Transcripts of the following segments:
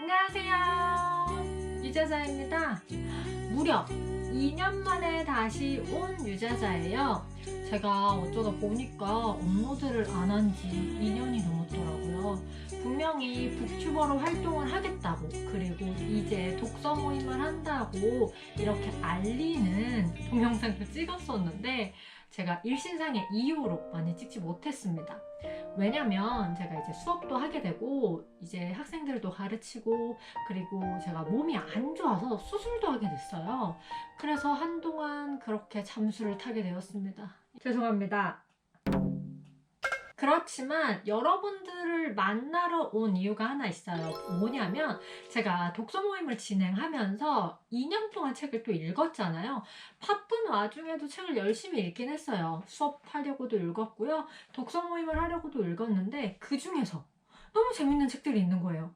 안녕하세요. 유자자입니다. 무려 2년 만에 다시 온 유자자예요. 제가 어쩌다 보니까 업로드를 안 한 지 2년이 넘었더라고요. 분명히 북튜버로 활동을 하겠다고, 그리고 이제 독서 모임을 한다고 이렇게 알리는 동영상도 찍었었는데 제가 일신상의 이유로 많이 찍지 못했습니다. 왜냐면 제가 이제 수업도 하게 되고 이제 학생들도 가르치고, 그리고 제가 몸이 안 좋아서 수술도 하게 됐어요. 그래서 한동안 그렇게 잠수를 타게 되었습니다. 죄송합니다. 그렇지만 여러분들을 만나러 온 이유가 하나 있어요. 뭐냐면 제가 독서 모임을 진행하면서 2년 동안 책을 또 읽었잖아요. 바쁜 와중에도 책을 열심히 읽긴 했어요. 수업하려고도 읽었고요. 독서 모임을 하려고도 읽었는데 그 중에서 너무 재밌는 책들이 있는 거예요.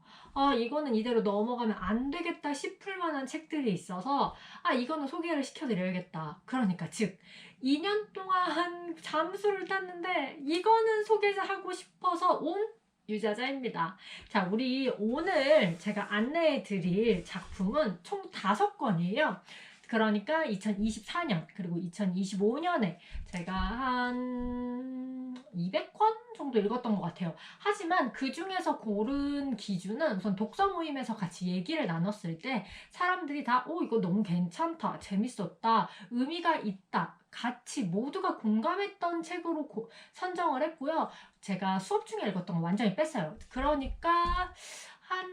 이거는 이대로 넘어가면 안 되겠다 싶을 만한 책들이 있어서 이거는 소개를 시켜드려야겠다. 그러니까 즉 2년 동안 잠수를 탔는데 이거는 소개하고 싶어서 온 유자자입니다. 자, 우리 오늘 제가 안내해 드릴 작품은 총 5권이에요. 그러니까 2024년 그리고 2025년에 제가 한 200권 정도 읽었던 것 같아요. 하지만 그 중에서 고른 기준은 우선 독서 모임에서 같이 얘기를 나눴을 때 사람들이 다 이거 너무 괜찮다, 재밌었다, 의미가 있다, 같이 모두가 공감했던 책으로 선정을 했고요. 제가 수업 중에 읽었던 거 완전히 뺐어요. 그러니까 한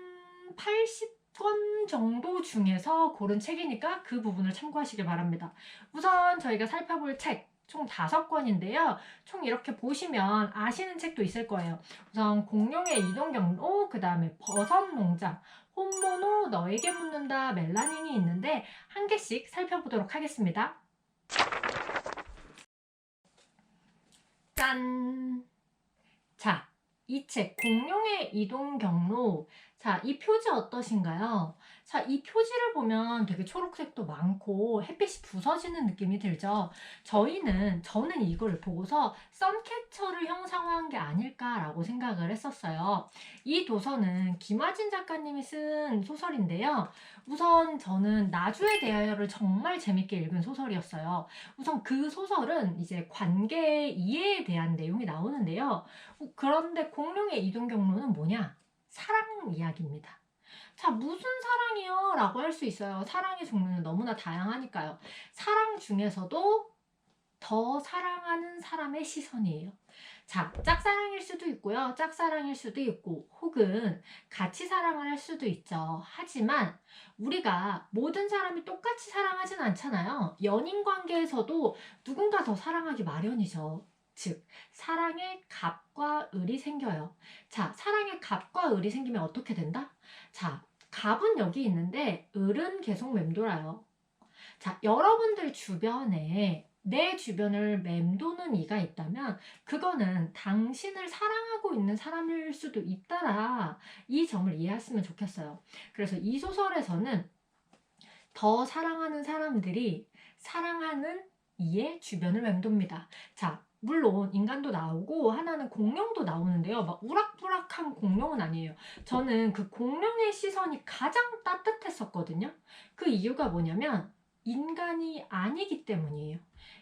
80권 정도 중에서 고른 책이니까 그 부분을 참고하시길 바랍니다. 우선 저희가 살펴볼 책 총 5권인데요. 총 이렇게 보시면 아시는 책도 있을 거예요. 우선 공룡의 이동경로, 그 다음에 버섯농장, 혼모노, 너에게 묻는다, 멜라닌이 있는데 한 개씩 살펴보도록 하겠습니다. 짠! 자, 이 책, 공룡의 이동 경로. 자, 이 표지 어떠신가요? 자, 이 표지를 보면 되게 초록색도 많고 햇빛이 부서지는 느낌이 들죠? 저는 이걸 보고서 선캐쳐를 형상화한 게 아닐까라고 생각을 했었어요. 이 도서는 김아진 작가님이 쓴 소설인데요. 우선 저는 나주에 대하여를 정말 재밌게 읽은 소설이었어요. 우선 그 소설은 이제 관계 이해에 대한 내용이 나오는데요. 그런데 공룡의 이동 경로는 뭐냐? 사랑 이야기입니다. 자, 무슨 사랑이요? 라고 할 수 있어요. 사랑의 종류는 너무나 다양하니까요. 사랑 중에서도 더 사랑하는 사람의 시선이에요. 자, 짝사랑일 수도 있고요. 짝사랑일 수도 있고, 혹은 같이 사랑을 할 수도 있죠. 하지만 우리가 모든 사람이 똑같이 사랑하진 않잖아요. 연인 관계에서도 누군가 더 사랑하기 마련이죠. 즉, 사랑에 갑과 을이 생겨요. 자, 사랑에 갑과 을이 생기면 어떻게 된다? 자, 갑은 여기 있는데 을은 계속 맴돌아요. 자, 여러분들 주변에 내 주변을 맴도는 이가 있다면 그거는 당신을 사랑하고 있는 사람일 수도 있다라 이 점을 이해했으면 좋겠어요. 그래서 이 소설에서는 더 사랑하는 사람들이 사랑하는 이의 주변을 맴돕니다. 자, 물론 인간도 나오고 하나는 공룡도 나오는데요. 막 우락부락한 공룡은 아니에요. 저는 그 공룡의 시선이 가장 따뜻했었거든요. 그 이유가 뭐냐면 인간이 아니기 때문이에요.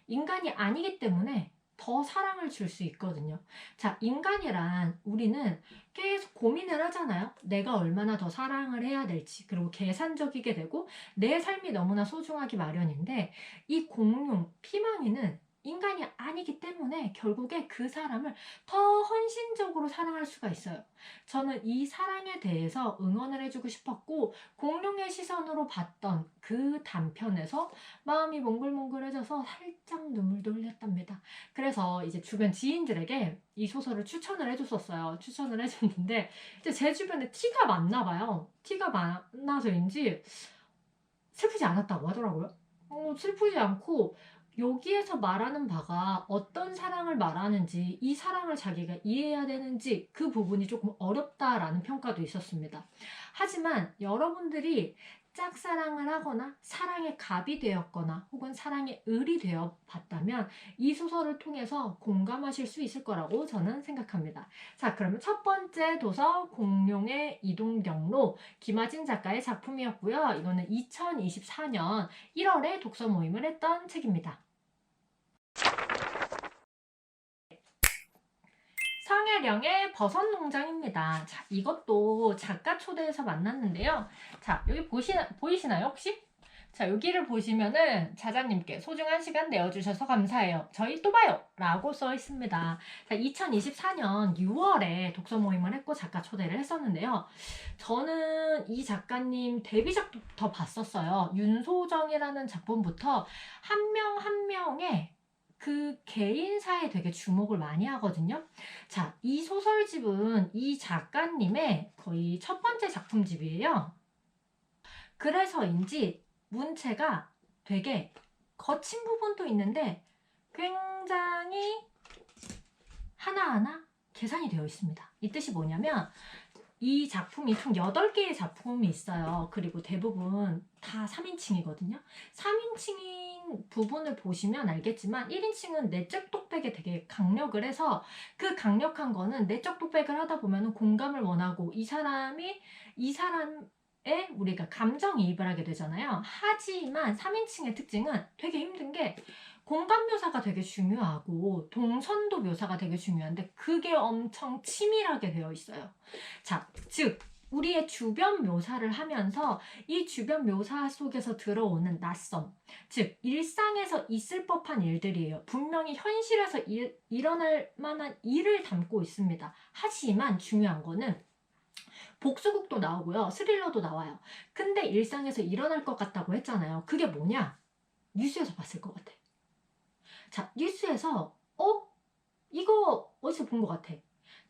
인간이 아니기 때문에 더 사랑을 줄 수 있거든요. 자, 인간이란 우리는 계속 고민을 하잖아요. 내가 얼마나 더 사랑을 해야 될지, 그리고 계산적이게 되고 내 삶이 너무나 소중하기 마련인데 이 공룡, 피망이는 인간이 아니기 때문에 결국에 그 사람을 더 헌신적으로 사랑할 수가 있어요. 저는 이 사랑에 대해서 응원을 해주고 싶었고 공룡의 시선으로 봤던 그 단편에서 마음이 몽글몽글해져서 살짝 눈물도 흘렸답니다. 그래서 이제 주변 지인들에게 이 소설을 추천을 해줬었어요. 추천을 해줬는데 이제 제 주변에 티가 많나 봐요. 티가 많아서인지 슬프지 않았다고 하더라고요. 슬프지 않고 여기에서 말하는 바가 어떤 사랑을 말하는지, 이 사랑을 자기가 이해해야 되는지 그 부분이 조금 어렵다라는 평가도 있었습니다. 하지만 여러분들이 짝사랑을 하거나 사랑의 갑이 되었거나 혹은 사랑의 을이 되어 봤다면 이 소설을 통해서 공감하실 수 있을 거라고 저는 생각합니다. 자, 그러면 첫 번째 도서 공룡의 이동 경로 김아진 작가의 작품이었고요. 이거는 2024년 1월에 독서 모임을 했던 책입니다. 성혜령의 버섯농장입니다. 자, 이것도 작가 초대해서 만났는데요. 자, 여기 보이시나요, 혹시? 자, 여기를 보시면은 자자님께 소중한 시간 내어주셔서 감사해요. 저희 또 봐요. 라고 써 있습니다. 자, 2024년 6월에 독서 모임을 했고 작가 초대를 했었는데요. 저는 이 작가님 데뷔작부터 봤었어요. 윤소정이라는 작품부터 한 명 한 명의 그 개인사에 되게 주목을 많이 하거든요. 자, 이 소설집은 이 작가님의 거의 첫 번째 작품집이에요. 그래서인지 문체가 되게 거친 부분도 있는데 굉장히 하나하나 계산이 되어 있습니다. 이 뜻이 뭐냐면 이 작품이 총 8개의 작품이 있어요. 그리고 대부분 다 3인칭이거든요. 3인칭인 부분을 보시면 알겠지만 1인칭은 내적 독백에 되게 강력을 해서 그 강력한 거는 내적 독백을 하다 보면 공감을 원하고 이 사람에 우리가 감정이입을 하게 되잖아요. 하지만 3인칭의 특징은 되게 힘든 게 공간 묘사가 되게 중요하고 동선도 묘사가 되게 중요한데 그게 엄청 치밀하게 되어 있어요. 자, 즉 우리의 주변 묘사를 하면서 이 주변 묘사 속에서 들어오는 낯섦, 즉 일상에서 있을 법한 일들이에요. 분명히 현실에서 일어날 만한 일을 담고 있습니다. 하지만 중요한 거는 복수극도 나오고요. 스릴러도 나와요. 근데 일상에서 일어날 것 같다고 했잖아요. 그게 뭐냐? 뉴스에서 봤을 것 같아. 자, 뉴스에서 이거 어디서 본 것 같아.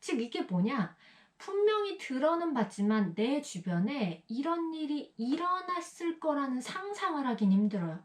즉 이게 뭐냐? 분명히 들어는 봤지만 내 주변에 이런 일이 일어났을 거라는 상상을 하긴 힘들어요.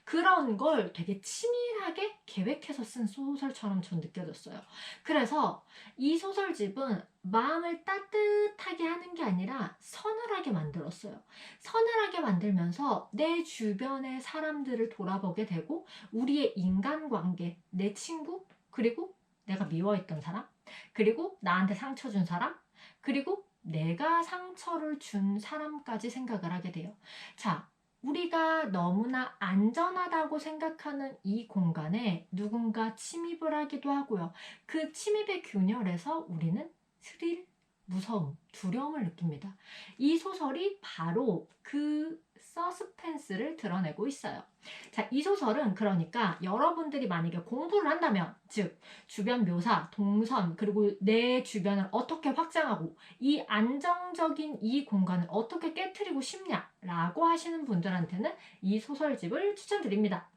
그런 걸 되게 치밀하게 계획해서 쓴 소설처럼 전 느껴졌어요. 그래서 이 소설집은 마음을 따뜻하게 하는 게 아니라 서늘하게 만들었어요. 서늘하게 만들면서 내 주변의 사람들을 돌아보게 되고 우리의 인간관계, 내 친구, 그리고 내가 미워했던 사람, 그리고 나한테 상처 준 사람, 그리고 내가 상처를 준 사람까지 생각을 하게 돼요. 자, 우리가 너무나 안전하다고 생각하는 이 공간에 누군가 침입을 하기도 하고요. 그 침입의 균열에서 우리는 스릴, 무서움, 두려움을 느낍니다. 이 소설이 바로 그 서스펜스를 드러내고 있어요. 자, 이 소설은 그러니까 여러분들이 만약에 공부를 한다면, 즉 주변 묘사, 동선, 그리고 내 주변을 어떻게 확장하고 이 안정적인 이 공간을 어떻게 깨트리고 싶냐라고 하시는 분들한테는 이 소설집을 추천드립니다.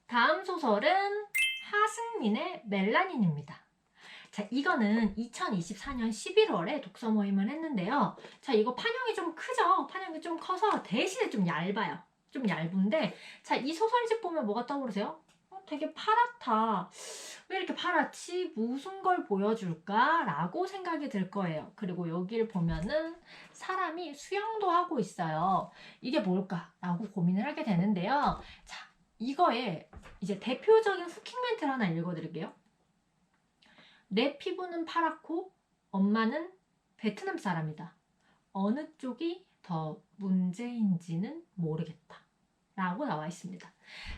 다음 소설은 하승민의 멜라닌입니다. 자, 이거는 2024년 11월에 독서 모임을 했는데요. 자, 이거 판형이 좀 크죠? 판형이 좀 커서 대신에 좀 얇아요. 좀 얇은데, 자, 이 소설집 보면 뭐가 떠오르세요? 되게 파랗다. 왜 이렇게 파랗지? 무슨 걸 보여줄까? 라고 생각이 들 거예요. 그리고 여기를 보면은 사람이 수영도 하고 있어요. 이게 뭘까? 라고 고민을 하게 되는데요. 자, 이거에 이제 대표적인 후킹 멘트를 하나 읽어드릴게요. 내 피부는 파랗고 엄마는 베트남 사람이다. 어느 쪽이 더 문제인지는 모르겠다. 라고 나와 있습니다.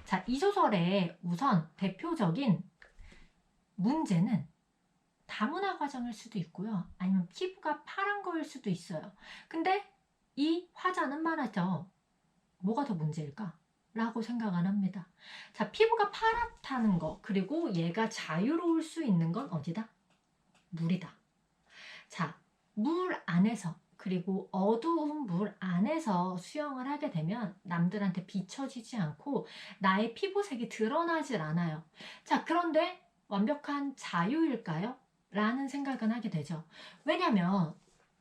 자, 이 소설의 우선 대표적인 문제는 다문화 가정일 수도 있고요. 아니면 피부가 파란 거일 수도 있어요. 근데 이 화자는 말하죠. 뭐가 더 문제일까? 라고 생각을 합니다. 자, 피부가 파랗다는 거, 그리고 얘가 자유로울 수 있는 건 어디다? 물이다. 자, 물 안에서, 그리고 어두운 물 안에서 수영을 하게 되면 남들한테 비춰지지 않고 나의 피부색이 드러나질 않아요. 자, 그런데 완벽한 자유일까요? 라는 생각은 하게 되죠. 왜냐면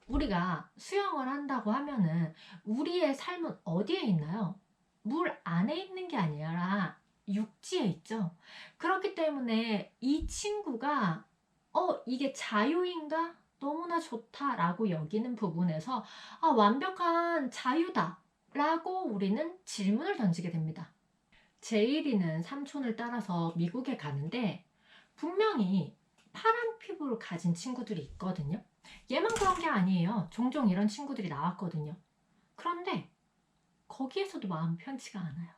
우리가 수영을 한다고 하면은 우리의 삶은 어디에 있나요? 물 안에 있는 게 아니라 육지에 있죠. 그렇기 때문에 이 친구가 이게 자유인가? 너무나 좋다라고 여기는 부분에서 완벽한 자유다라고 우리는 질문을 던지게 됩니다. 제일이는 삼촌을 따라서 미국에 가는데 분명히 파란 피부를 가진 친구들이 있거든요. 얘만 그런 게 아니에요. 종종 이런 친구들이 나왔거든요. 그런데 거기에서도 마음 편치가 않아요.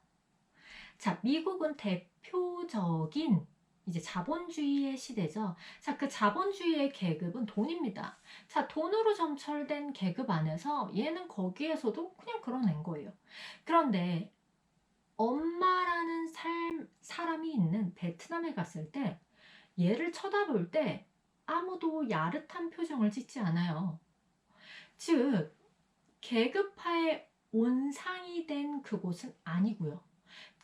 자, 미국은 대표적인 이제 자본주의의 시대죠. 자, 그 자본주의의 계급은 돈입니다. 자, 돈으로 점철된 계급 안에서 얘는 거기에서도 그냥 그런 앤 거예요. 그런데 엄마라는 사람이 있는 베트남에 갔을 때 얘를 쳐다볼 때 아무도 야릇한 표정을 짓지 않아요. 즉, 계급화의 온상이 된 그곳은 아니고요.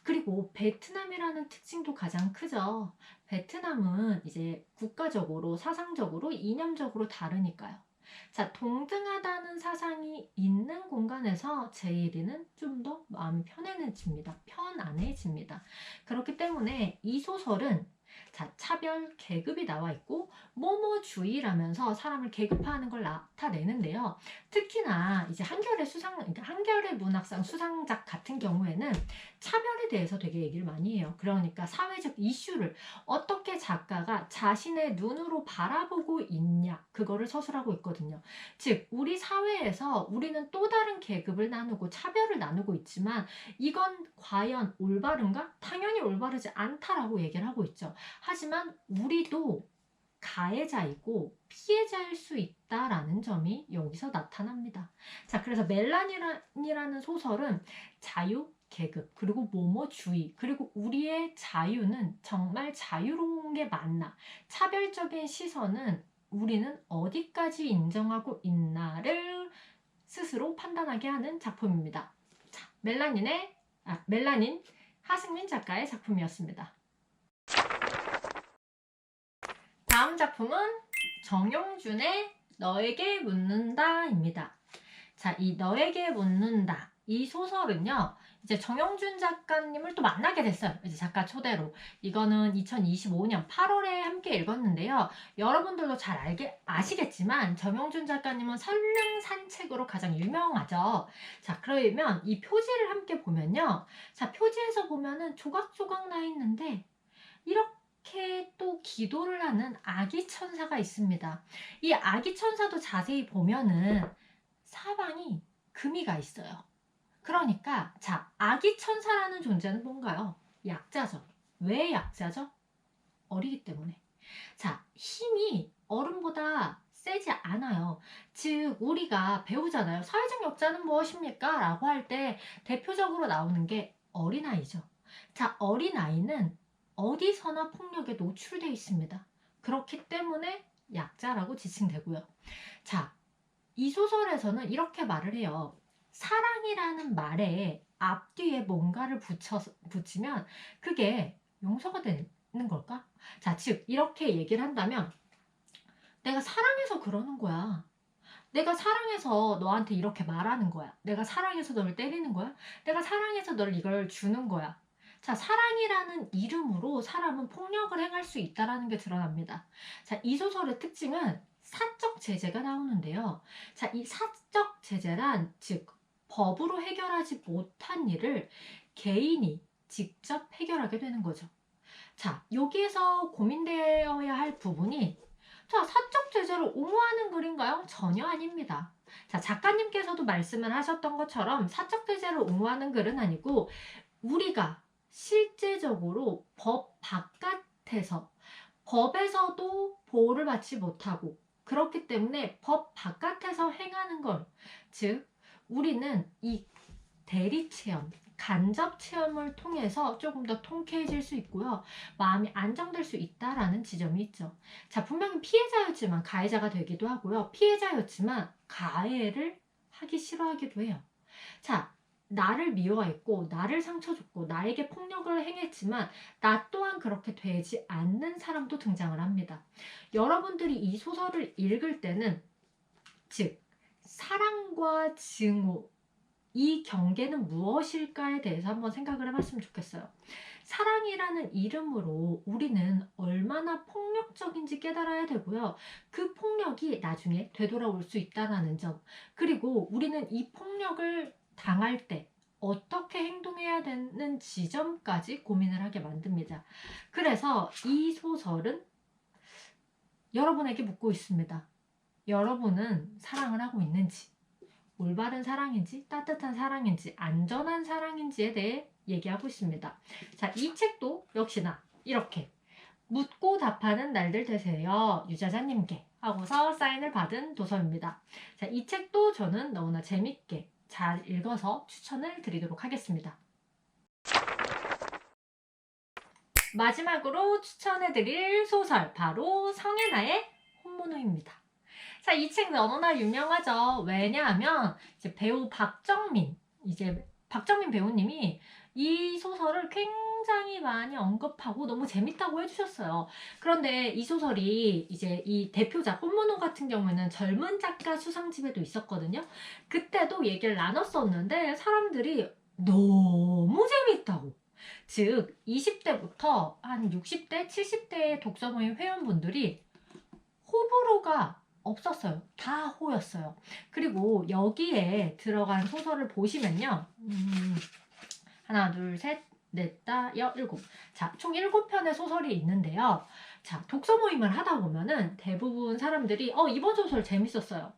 그리고 베트남이라는 특징도 가장 크죠. 베트남은 이제 국가적으로, 사상적으로, 이념적으로 다르니까요. 자, 동등하다는 사상이 있는 공간에서 제일이는 좀 더 마음이 편안해집니다. 그렇기 때문에 이 소설은 자, 차별, 계급이 나와 있고 뭐뭐주의라면서 사람을 계급화하는 걸 나타내는데요. 특히나 이제 그러니까 한겨레 문학상 수상작 같은 경우에는 차별에 대해서 되게 얘기를 많이 해요. 그러니까 사회적 이슈를 어떻게 작가가 자신의 눈으로 바라보고 있냐, 그거를 서술하고 있거든요. 즉, 우리 사회에서 우리는 또 다른 계급을 나누고 차별을 나누고 있지만 이건 과연 올바른가? 당연히 올바르지 않다라고 얘기를 하고 있죠. 하지만 우리도 가해자이고 피해자일 수 있다라는 점이 여기서 나타납니다. 자, 그래서 멜란이라는 소설은 자유, 계급, 그리고 모모주의, 그리고 우리의 자유는 정말 자유로운 게 맞나? 차별적인 시선은 우리는 어디까지 인정하고 있나를 스스로 판단하게 하는 작품입니다. 자, 멜라닌 하승민 작가의 작품이었습니다. 다음 작품은 정용준의 너에게 묻는다입니다. 자, 이 너에게 묻는다. 이 소설은요, 이제 정용준 작가님을 또 만나게 됐어요. 이제 작가 초대로. 이거는 2025년 8월에 함께 읽었는데요. 여러분들도 잘 아시겠지만 정용준 작가님은 설릉산책으로 가장 유명하죠. 자, 그러면 이 표지를 함께 보면요. 자, 표지에서 보면은 조각조각 나 있는데 이렇게 또 기도를 하는 아기 천사가 있습니다. 이 아기 천사도 자세히 보면은 사방이 금이가 있어요. 그러니까 자, 아기 천사라는 존재는 뭔가요? 약자죠. 왜 약자죠? 어리기 때문에. 자, 힘이 어른보다 세지 않아요. 즉, 우리가 배우잖아요. 사회적 약자는 무엇입니까? 라고 할 때 대표적으로 나오는 게 어린아이죠. 자, 어린아이는 어디서나 폭력에 노출되어 있습니다. 그렇기 때문에 약자라고 지칭되고요. 자, 이 소설에서는 이렇게 말을 해요. 사랑이라는 말에 앞뒤에 뭔가를 붙이면 그게 용서가 되는 걸까? 자, 즉 이렇게 얘기를 한다면 내가 사랑해서 그러는 거야. 내가 사랑해서 너한테 이렇게 말하는 거야. 내가 사랑해서 너를 때리는 거야. 내가 사랑해서 너를 이걸 주는 거야. 자, 사랑이라는 이름으로 사람은 폭력을 행할 수 있다는 게 드러납니다. 자, 이 소설의 특징은 사적 제재가 나오는데요. 자, 이 사적 제재란 즉 법으로 해결하지 못한 일을 개인이 직접 해결하게 되는 거죠. 자, 여기에서 고민되어야 할 부분이 자, 사적 제재를 옹호하는 글인가요? 전혀 아닙니다. 자, 작가님께서도 말씀을 하셨던 것처럼 사적 제재를 옹호하는 글은 아니고 우리가 실제적으로 법 바깥에서 법에서도 보호를 받지 못하고 그렇기 때문에 법 바깥에서 행하는 것, 즉 우리는 이 대리 체험, 간접 체험을 통해서 조금 더 통쾌해질 수 있고요. 마음이 안정될 수 있다라는 지점이 있죠. 자, 분명히 피해자였지만 가해자가 되기도 하고요. 피해자였지만 가해를 하기 싫어하기도 해요. 자, 나를 미워했고 나를 상처 줬고 나에게 폭력을 행했지만 나 또한 그렇게 되지 않는 사람도 등장을 합니다. 여러분들이 이 소설을 읽을 때는 즉 사랑과 증오 이 경계는 무엇일까에 대해서 한번 생각을 해봤으면 좋겠어요. 사랑이라는 이름으로 우리는 얼마나 폭력적인지 깨달아야 되고요. 그 폭력이 나중에 되돌아올 수 있다는 점. 그리고 우리는 이 폭력을 당할 때 어떻게 행동해야 되는 지점까지 고민을 하게 만듭니다. 그래서 이 소설은 여러분에게 묻고 있습니다. 여러분은 사랑을 하고 있는지, 올바른 사랑인지, 따뜻한 사랑인지, 안전한 사랑인지에 대해 얘기하고 있습니다. 자, 이 책도 역시나 이렇게 묻고 답하는 날들 되세요. 유자자님께 하고서 사인을 받은 도서입니다. 자, 이 책도 저는 너무나 재밌게 잘 읽어서 추천을 드리도록 하겠습니다. 마지막으로 추천해드릴 소설 바로 성애나의 혼모노입니다. 자, 이 책 너무나 유명하죠. 왜냐하면 이제 배우 박정민 배우님이 이 소설을 굉장히 많이 언급하고 너무 재밌다고 해주셨어요. 그런데 이 소설이 이제 이 대표작 혼모노 같은 경우에는 젊은 작가 수상집에도 있었거든요. 그때도 얘기를 나눴었는데 사람들이 너무 재밌다고. 즉 20대부터 한 60대, 70대의 독서 모임 회원분들이 호불호가 없었어요. 다 호였어요. 그리고 여기에 들어간 소설을 보시면요. 하나, 둘, 셋, 넷, 다, 여, 일곱. 자, 총 7편의 소설이 있는데요. 자, 독서 모임을 하다 보면은 대부분 사람들이 이번 소설 재밌었어요.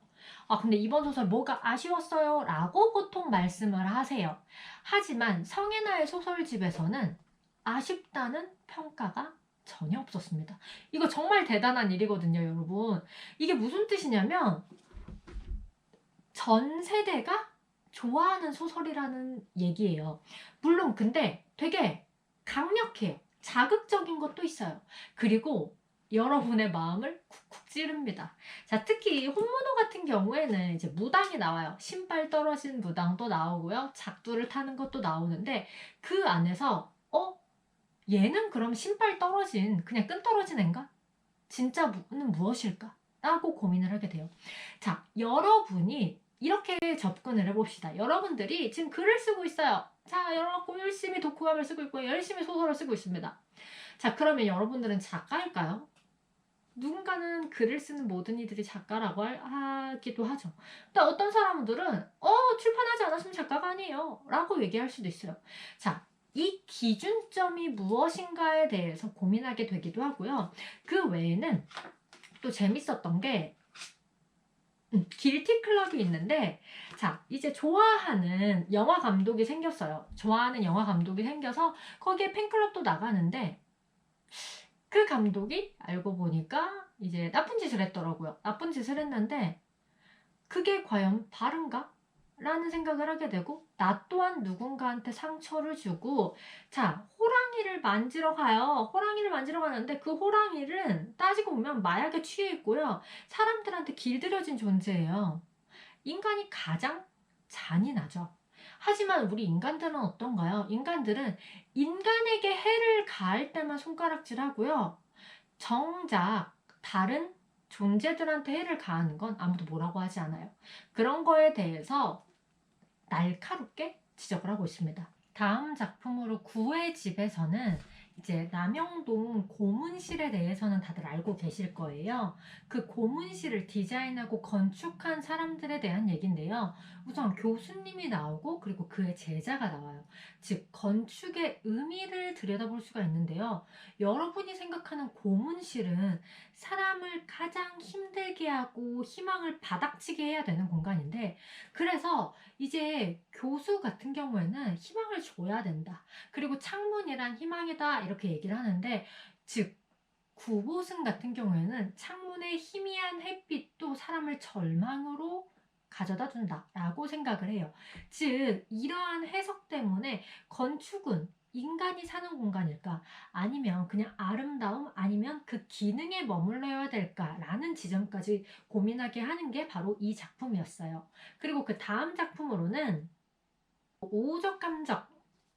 근데 이번 소설 뭐가 아쉬웠어요? 라고 보통 말씀을 하세요. 하지만 성애나의 소설집에서는 아쉽다는 평가가 전혀 없었습니다. 이거 정말 대단한 일이거든요, 여러분. 이게 무슨 뜻이냐면 전 세대가 좋아하는 소설이라는 얘기예요. 물론 근데 되게 강력해요. 자극적인 것도 있어요. 그리고 여러분의 마음을 쿡쿡 찌릅니다. 자, 특히 혼모노 같은 경우에는 이제 무당이 나와요. 신발 떨어진 무당도 나오고요. 작두를 타는 것도 나오는데 그 안에서 얘는 그럼 신발 떨어진 그냥 끈 떨어진 앤가? 진짜는 무엇일까? 라고 고민을 하게 돼요. 자, 여러분이 이렇게 접근을 해봅시다. 여러분들이 지금 글을 쓰고 있어요. 자, 여러분 열심히 독후감을 쓰고 있고 열심히 소설을 쓰고 있습니다. 자, 그러면 여러분들은 작가일까요? 누군가는 글을 쓰는 모든 이들이 작가라고 하기도 하죠. 근데 어떤 사람들은 출판하지 않았으면 작가가 아니에요 라고 얘기할 수도 있어요. 자, 이 기준점이 무엇인가에 대해서 고민하게 되기도 하고요. 그 외에는 또 재밌었던 게 길티 클럽이 있는데 자, 이제 좋아하는 영화 감독이 생겼어요. 좋아하는 영화 감독이 생겨서 거기에 팬클럽도 나가는데 그 감독이 알고 보니까 이제 나쁜 짓을 했더라고요. 나쁜 짓을 했는데 그게 과연 바른가? 라는 생각을 하게 되고 나 또한 누군가한테 상처를 주고 자, 호랑이를 만지러 가요. 호랑이를 만지러 가는데 그 호랑이는 따지고 보면 마약에 취해 있고요. 사람들한테 길들여진 존재예요. 인간이 가장 잔인하죠. 하지만 우리 인간들은 어떤가요? 인간들은 인간에게 해를 가할 때만 손가락질하고요. 정작 다른 존재들한테 해를 가하는 건 아무도 뭐라고 하지 않아요. 그런 거에 대해서 날카롭게 지적을 하고 있습니다. 다음 작품으로 구의 집에서는 이제 남영동 고문실에 대해서는 다들 알고 계실 거예요. 그 고문실을 디자인하고 건축한 사람들에 대한 얘기인데요. 우선 교수님이 나오고 그리고 그의 제자가 나와요. 즉 건축의 의미를 들여다볼 수가 있는데요. 여러분이 생각하는 고문실은 사람을 가장 힘들게 하고 희망을 바닥치게 해야 되는 공간인데 그래서 이제 교수 같은 경우에는 희망을 줘야 된다. 그리고 창문이란 희망이다 이렇게 얘기를 하는데 즉 구보승 같은 경우에는 창문의 희미한 햇빛도 사람을 절망으로 가져다 준다 라고 생각을 해요. 즉 이러한 해석 때문에 건축은 인간이 사는 공간일까? 아니면 그냥 아름다움? 아니면 그 기능에 머물러야 될까라는 지점까지 고민하게 하는 게 바로 이 작품이었어요. 그리고 그 다음 작품으로는 우적 감정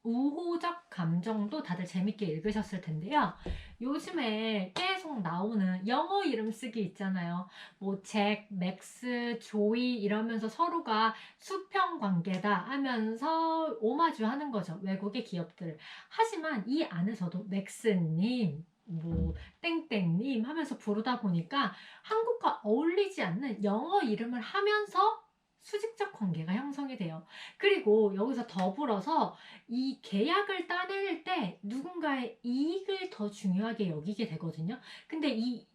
우호적 감정도 다들 재밌게 읽으셨을 텐데요. 요즘에 계속 나오는 영어 이름 쓰기 있잖아요. 뭐 잭, 맥스, 조이 이러면서 서로가 수평 관계다 하면서 오마주 하는 거죠. 외국의 기업들을. 하지만 이 안에서도 맥스님, 뭐 땡땡님 하면서 부르다 보니까 한국과 어울리지 않는 영어 이름을 하면서 수직적 관계가 형성이 돼요. 그리고 여기서 더불어서 이 계약을 따낼 때 누군가의 이익을 더 중요하게 여기게 되거든요. 근데 이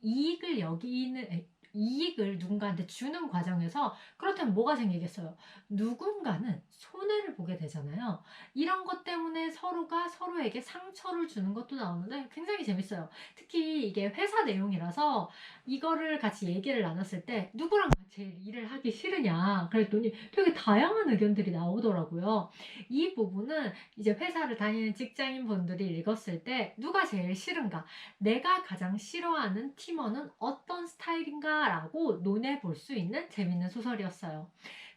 이익을 누군가한테 주는 과정에서 그렇다면 뭐가 생기겠어요? 누군가는 손해를 보게 되잖아요. 이런 것 때문에 서로가 서로에게 상처를 주는 것도 나오는데 굉장히 재밌어요. 특히 이게 회사 내용이라서 이거를 같이 얘기를 나눴을 때 누구랑 제일 일을 하기 싫으냐 그랬더니 되게 다양한 의견들이 나오더라고요. 이 부분은 이제 회사를 다니는 직장인 분들이 읽었을 때 누가 제일 싫은가, 내가 가장 싫어하는 팀원은 어떤 스타일인가 라고 논해 볼 수 있는 재밌는 소설이었어요.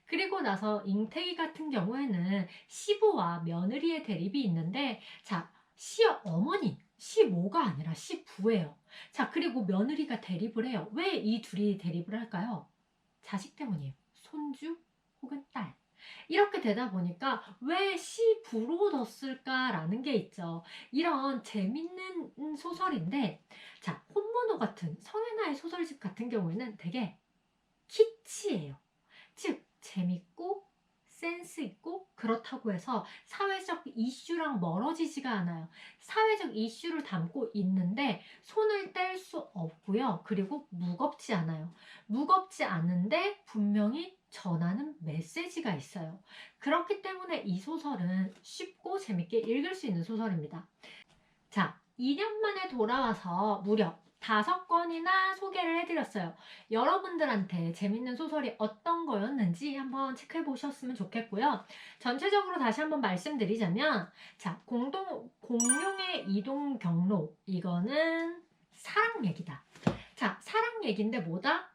그리고 나서 잉태기 같은 경우에는 시부와 며느리의 대립이 있는데, 자, 시어머니, 시모가 아니라 시부예요. 자, 그리고 며느리가 대립을 해요. 왜 이 둘이 대립을 할까요? 자식 때문이에요. 손주 혹은 딸. 이렇게 되다 보니까 왜 시부로 뒀을까라는 게 있죠. 이런 재밌는 소설인데, 자, 혼모노 같은 성애나의 소설집 같은 경우에는 되게 키치예요. 즉, 재밌고 센스 있고 그렇다고 해서 사회적 이슈랑 멀어지지가 않아요. 사회적 이슈를 담고 있는데 손을 뗄 수 없고요. 그리고 무겁지 않아요. 무겁지 않은데 분명히 전하는 메시지가 있어요. 그렇기 때문에 이 소설은 쉽고 재밌게 읽을 수 있는 소설입니다. 자, 2년 만에 돌아와서 무려 5권이나 소개를 해드렸어요. 여러분들한테 재밌는 소설이 어떤 거였는지 한번 체크해 보셨으면 좋겠고요. 전체적으로 다시 한번 말씀드리자면, 자, 공룡의 이동 경로. 이거는 사랑 얘기다. 자, 사랑 얘기인데 뭐다?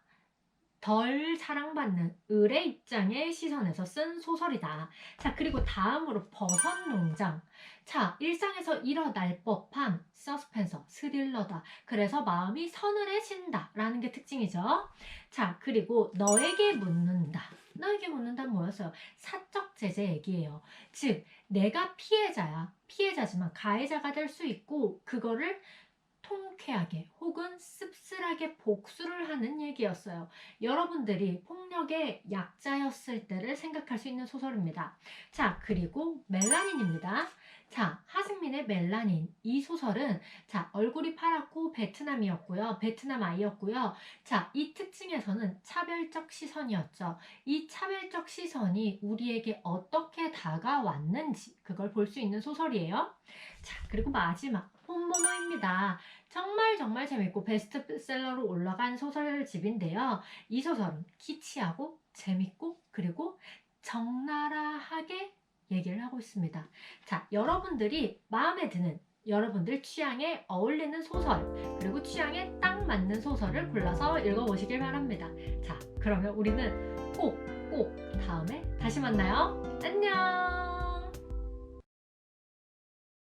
덜 사랑받는 을의 입장의 시선에서 쓴 소설이다. 자, 그리고 다음으로 버섯농장. 자, 일상에서 일어날 법한 서스펜서, 스릴러다. 그래서 마음이 서늘해진다 라는 게 특징이죠. 자, 그리고 너에게 묻는다. 너에게 묻는다는 뭐였어요? 사적 제재 얘기예요. 즉, 내가 피해자야. 피해자지만 가해자가 될 수 있고 그거를 통쾌하게 혹은 씁쓸하게 복수를 하는 얘기였어요. 여러분들이 폭력의 약자였을 때를 생각할 수 있는 소설입니다. 자, 그리고 멜라닌입니다. 자, 하승민의 멜라닌. 이 소설은 자, 얼굴이 파랗고 베트남이었고요. 베트남 아이였고요. 자, 이 특징에서는 차별적 시선이었죠. 이 차별적 시선이 우리에게 어떻게 다가왔는지 그걸 볼 수 있는 소설이에요. 자, 그리고 마지막 혼모노입니다. 정말 재밌고 베스트셀러로 올라간 소설집인데요. 이 소설은 키치하고 재밌고 그리고 적나라하게 얘기를 하고 있습니다. 자, 여러분들이 마음에 드는 여러분들 취향에 어울리는 소설 그리고 취향에 딱 맞는 소설을 골라서 읽어보시길 바랍니다. 자, 그러면 우리는 꼭 다음에 다시 만나요. 안녕.